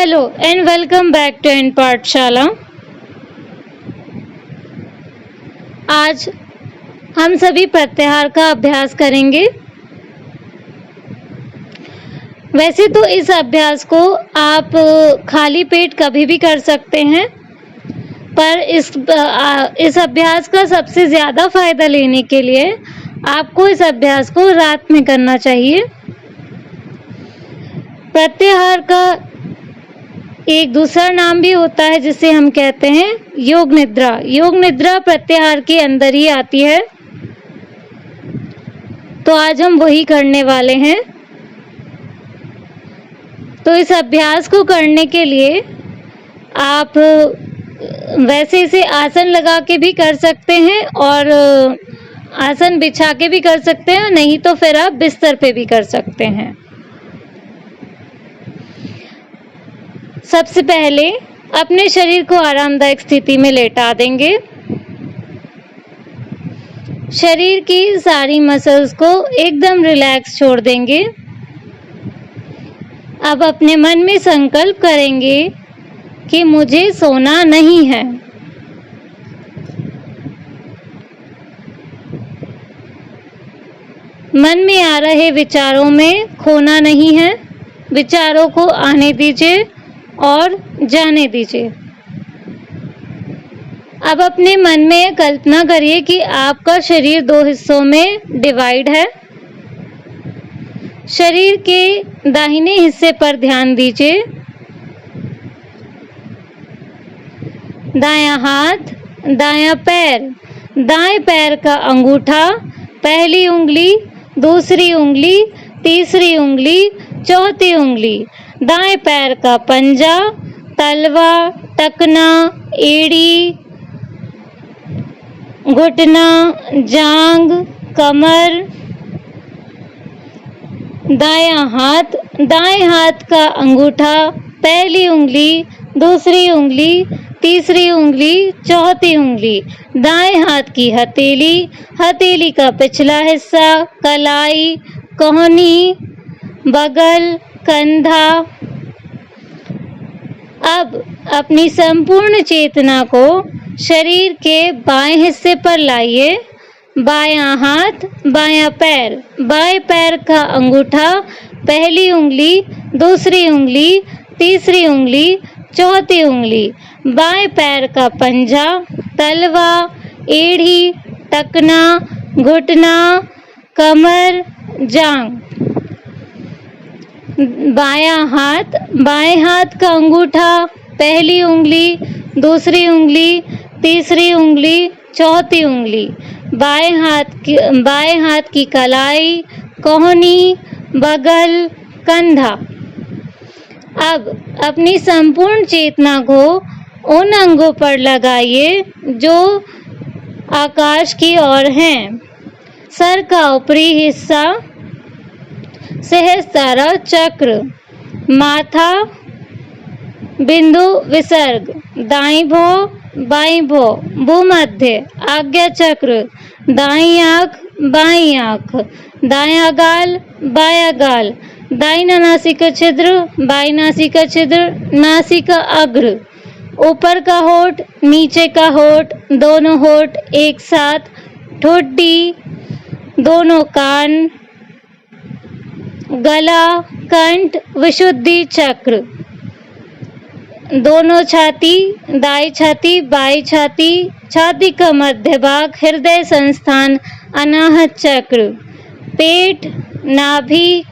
Hello and welcome back to an Pathshala. आज हम सभी प्रत्याहार का अभ्यास करेंगे। वैसे तो इस अभ्यास को आप खाली पेट कभी भी कर सकते हैं, पर इस अभ्यास का सबसे ज़्यादा फायदा लेने के लिए आपको इस अभ्यास को रात में करना चाहिए। प्रत्याहार का एक दूसरा नाम भी होता है जिसे हम कहते हैं योग निद्रा। योग निद्रा प्रत्याहार के अंदर ही आती है, तो आज हम वही करने वाले हैं। तो इस अभ्यास को करने के लिए आप वैसे इसे आसन लगा के भी कर सकते हैं और आसन बिछा के भी कर सकते हैं, नहीं तो फिर आप बिस्तर पे भी कर सकते हैं। सबसे पहले अपने शरीर को आरामदायक स्थिति में लेटा देंगे। शरीर की सारी मसल्स को एकदम रिलैक्स छोड़ देंगे। अब अपने मन में संकल्प करेंगे कि मुझे सोना नहीं है। मन में आ रहे विचारों में खोना नहीं है। विचारों को आने दीजिए और जाने दीजिए। अब अपने मन में कल्पना करिए कि आपका शरीर दो हिस्सों में डिवाइड है। शरीर के दाहिने हिस्से पर ध्यान दीजिए। दायां हाथ, दायां पैर, दाएं पैर का अंगूठा, पहली उंगली, दूसरी उंगली, तीसरी उंगली, चौथी उंगली, दाएं पैर का पंजा, तलवा, टकना, एड़ी, घुटना, जांग, कमर, दायां हाथ, दाएं हाथ का अंगूठा, पहली उंगली, दूसरी उंगली, तीसरी उंगली, चौथी उंगली, दाएं हाथ की हथेली, हथेली का पिछला हिस्सा, कलाई, कोहनी, बगल, कंधा। अब अपनी संपूर्ण चेतना को शरीर के बाएं हिस्से पर लाइए। बायां हाथ, बायां पैर, बाएं पैर का अंगूठा, पहली उंगली, दूसरी उंगली, तीसरी उंगली, चौथी उंगली, बाएं पैर का पंजा, तलवा, एड़ी, टकना, घुटना, कमर, जांग। बायां हाथ, बाएं हाथ का अंगूठा, पहली उंगली, दूसरी उंगली, तीसरी उंगली, चौथी उंगली, बाएं हाथ की कलाई, कोहनी, बगल, कंधा। अब अपनी संपूर्ण चेतना को उन अंगों पर लगाइए जो आकाश की ओर हैं। सर का ऊपरी हिस्सा, सहस्त्रार चक्र, माथा, बिंदु विसर्ग, दाईं भौ, बाईं भौ, भूमध्य, आज्ञा चक्र, दाईं आंख, बाईं आंख, दायां गाल, बायां गाल, दाईं नासिका छिद्र, बाईं नासिका छिद्र, नासिका अग्र, ऊपर का होठ, नीचे का होठ, दोनों होठ एक साथ, ठोडी, दोनों कान, गला, कंठ, विशुद्धि चक्र, दोनों छाती, दाई छाती, बाई छाती, छाती का मध्य भाग, हृदय संस्थान, अनाहत चक्र, पेट, नाभि,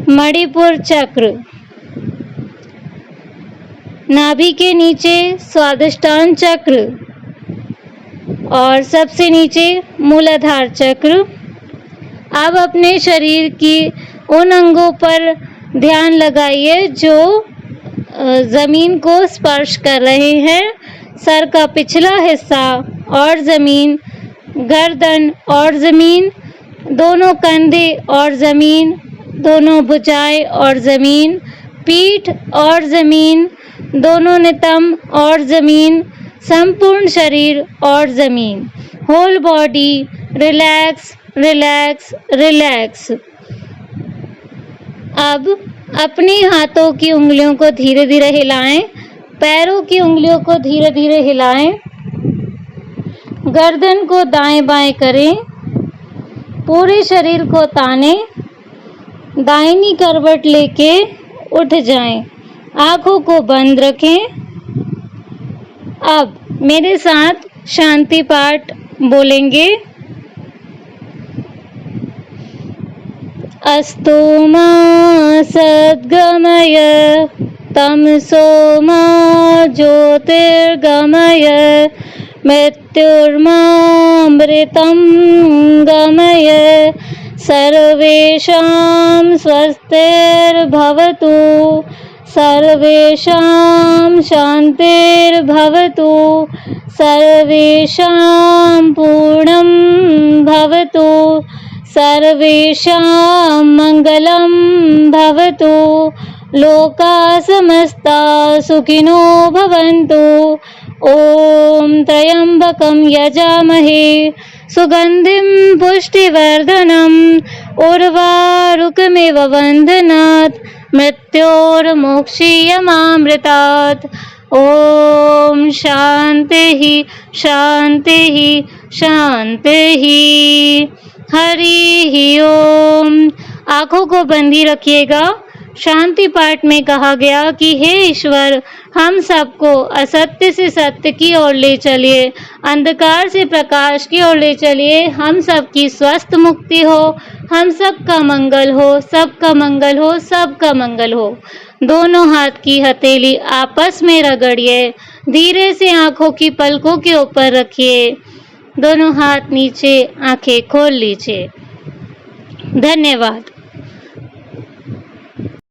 मणिपुर चक्र, नाभि के नीचे स्वादिष्टान चक्र और सबसे नीचे मूलाधार चक्र। अब अपने शरीर की उन अंगों पर ध्यान लगाइए जो जमीन को स्पर्श कर रहे हैं। सर का पिछला हिस्सा और जमीन, गर्दन और जमीन, दोनों कंधे और जमीन, दोनों भुजाएं और जमीन, पीठ और जमीन, दोनों नितंब और जमीन, संपूर्ण शरीर और जमीन। Whole body relax, relax, relax. अब अपने हाथों की उंगलियों को धीरे धीरे हिलाएं, पैरों की उंगलियों को धीरे धीरे हिलाएं, गर्दन को दाएं बाएं करें, पूरे शरीर को ताने, दाहिनी करवट लेके उठ जाएं, आंखों को बंद रखें। अब मेरे साथ शांति पाठ बोलेंगे। अस्तु मा सद्गमय तमसो मा ज्योतिर्गमय मृत्युर्मामृतं गमय सर्वेषां स्वस्तिर्भवतु सर्वेषां शान्तिर्भवतु सर्वेषां पूर्णं भवतु सर्वेषां मङ्गलं भवतु लोकाः समस्ताः सुखिनो भवन्तु। ॐ त्र्यम्बकं यजामहे सुगन्धिं पुष्टिवर्धनम् उर्वारुकमिव बन्धनात् मृत्योर्मुक्षीयमामृतात्। ॐ शान्तिः शान्तिः शान्तिः। हरि ओम। आंखों को बंदी रखिएगा। शांति पाठ में कहा गया कि हे ईश्वर, हम सबको असत्य से सत्य की ओर ले चलिए, अंधकार से प्रकाश की ओर ले चलिए। हम सबकी स्वस्थ मुक्ति हो, हम सबका मंगल हो, सबका मंगल हो, सबका मंगल हो। दोनों हाथ की हथेली आपस में रगड़िए, धीरे से आंखों की पलकों के ऊपर रखिए, दोनों हाथ नीचे, आंखें खोल लीजिए। धन्यवाद।